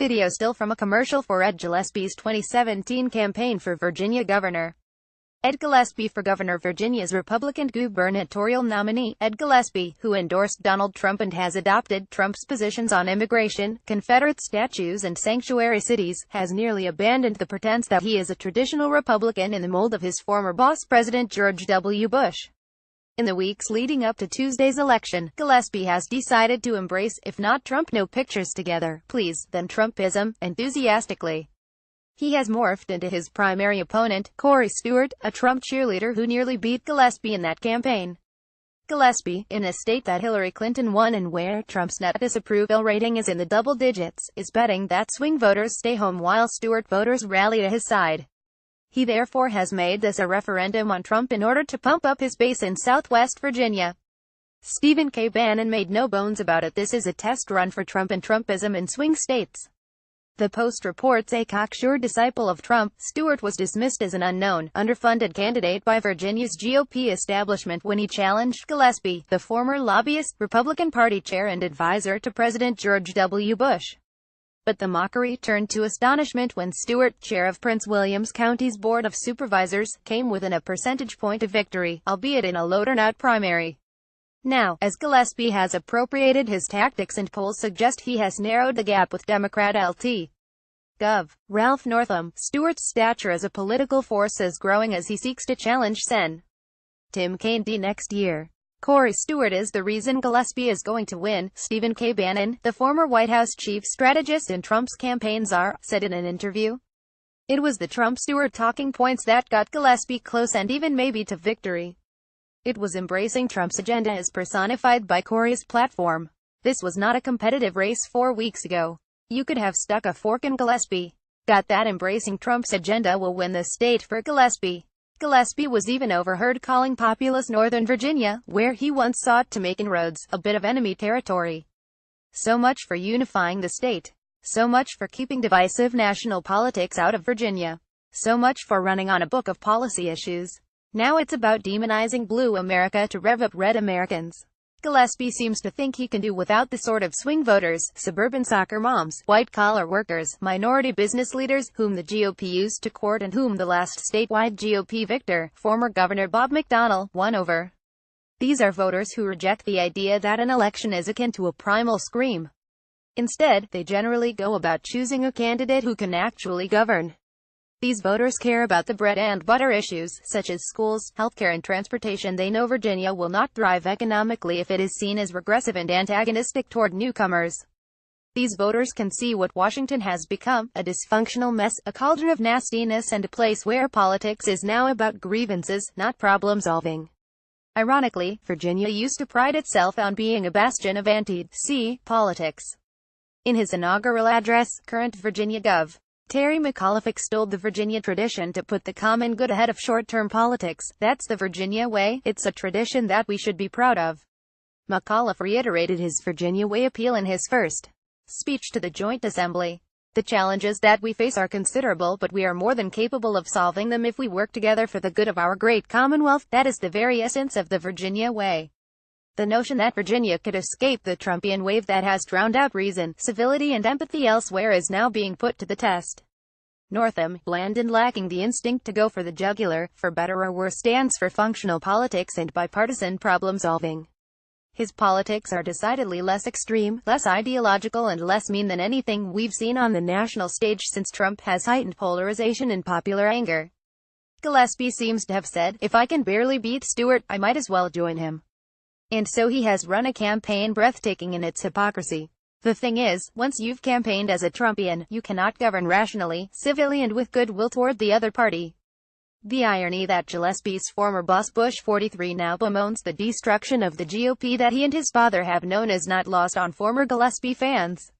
Video still from a commercial for Ed Gillespie's 2017 campaign for Virginia governor. Ed Gillespie for governor. Virginia's Republican gubernatorial nominee, Ed Gillespie, who endorsed Donald Trump and has adopted Trump's positions on immigration, Confederate statues and sanctuary cities, has nearly abandoned the pretense that he is a traditional Republican in the mold of his former boss President George W. Bush. In the weeks leading up to Tuesday's election, Gillespie has decided to embrace, if not Trump no pictures together, please, then Trumpism, enthusiastically. He has morphed into his primary opponent, Corey Stewart, a Trump cheerleader who nearly beat Gillespie in that campaign. Gillespie, in a state that Hillary Clinton won and where Trump's net disapproval rating is in the double digits, is betting that swing voters stay home while Stewart voters rally to his side. He therefore has made this a referendum on Trump in order to pump up his base in Southwest Virginia. Stephen K. Bannon made no bones about it. This is a test run for Trump and Trumpism in swing states. The Post reports a cocksure disciple of Trump, Stewart was dismissed as an unknown, underfunded candidate by Virginia's GOP establishment when he challenged Gillespie, the former lobbyist, Republican Party chair and advisor to President George W. Bush. But the mockery turned to astonishment when Stewart, chair of Prince William County's Board of Supervisors, came within a percentage point of victory, albeit in a low-turnout primary. Now, as Gillespie has appropriated his tactics and polls suggest he has narrowed the gap with Democrat Lt. Gov. Ralph Northam, Stewart's stature as a political force is growing as he seeks to challenge Sen. Tim Kaine next year. Corey Stewart is the reason Gillespie is going to win, Stephen K. Bannon, the former White House chief strategist in Trump's campaign czar, said in an interview. It was the Trump-Stewart talking points that got Gillespie close and even maybe to victory. It was embracing Trump's agenda as personified by Corey's platform. This was not a competitive race 4 weeks ago. You could have stuck a fork in Gillespie. Got that embracing Trump's agenda will win the state for Gillespie. Gillespie was even overheard calling populous Northern Virginia, where he once sought to make inroads, a bit of enemy territory. So much for unifying the state. So much for keeping divisive national politics out of Virginia. So much for running on a book of policy issues. Now it's about demonizing blue America to rev up red Americans. Gillespie seems to think he can do without the sort of swing voters, suburban soccer moms, white-collar workers, minority business leaders, whom the GOP used to court and whom the last statewide GOP victor, former Governor Bob McDonnell, won over. These are voters who reject the idea that an election is akin to a primal scream. Instead, they generally go about choosing a candidate who can actually govern. These voters care about the bread and butter issues, such as schools, healthcare and transportation. They know Virginia will not thrive economically if it is seen as regressive and antagonistic toward newcomers. These voters can see what Washington has become, a dysfunctional mess, a cauldron of nastiness and a place where politics is now about grievances, not problem-solving. Ironically, Virginia used to pride itself on being a bastion of anti-C politics. In his inaugural address, current Virginia Gov. Terry McAuliffe extolled the Virginia tradition to put the common good ahead of short-term politics. That's the Virginia way. It's a tradition that we should be proud of. McAuliffe reiterated his Virginia way appeal in his first speech to the Joint Assembly. The challenges that we face are considerable, but we are more than capable of solving them if we work together for the good of our great Commonwealth. That is the very essence of the Virginia way. The notion that Virginia could escape the Trumpian wave that has drowned out reason, civility and empathy elsewhere is now being put to the test. Northam, bland and lacking the instinct to go for the jugular, for better or worse stands for functional politics and bipartisan problem-solving. His politics are decidedly less extreme, less ideological and less mean than anything we've seen on the national stage since Trump has heightened polarization and popular anger. Gillespie seems to have said, if I can barely beat Stewart, I might as well join him. And so he has run a campaign breathtaking in its hypocrisy. The thing is, once you've campaigned as a Trumpian, you cannot govern rationally, civilly and with goodwill toward the other party. The irony that Gillespie's former boss Bush 43 now bemoans the destruction of the GOP that he and his father have known is not lost on former Gillespie fans.